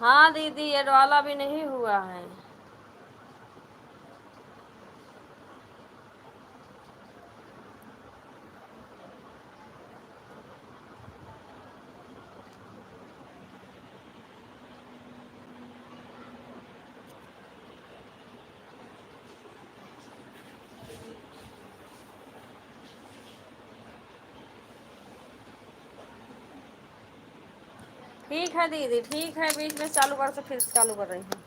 हाँ दीदी, एड वाला भी नहीं हुआ है। ठीक है दीदी, ठीक है, बीच में चालू कर से फिर चालू कर रही हूँ।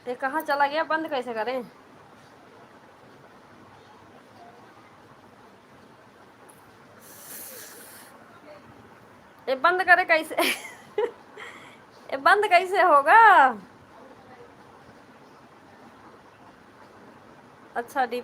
ये कहाँ चला गया? बंद कैसे करें? ये बंद करे कैसे? ये बंद कैसे होगा? अच्छा, डीपी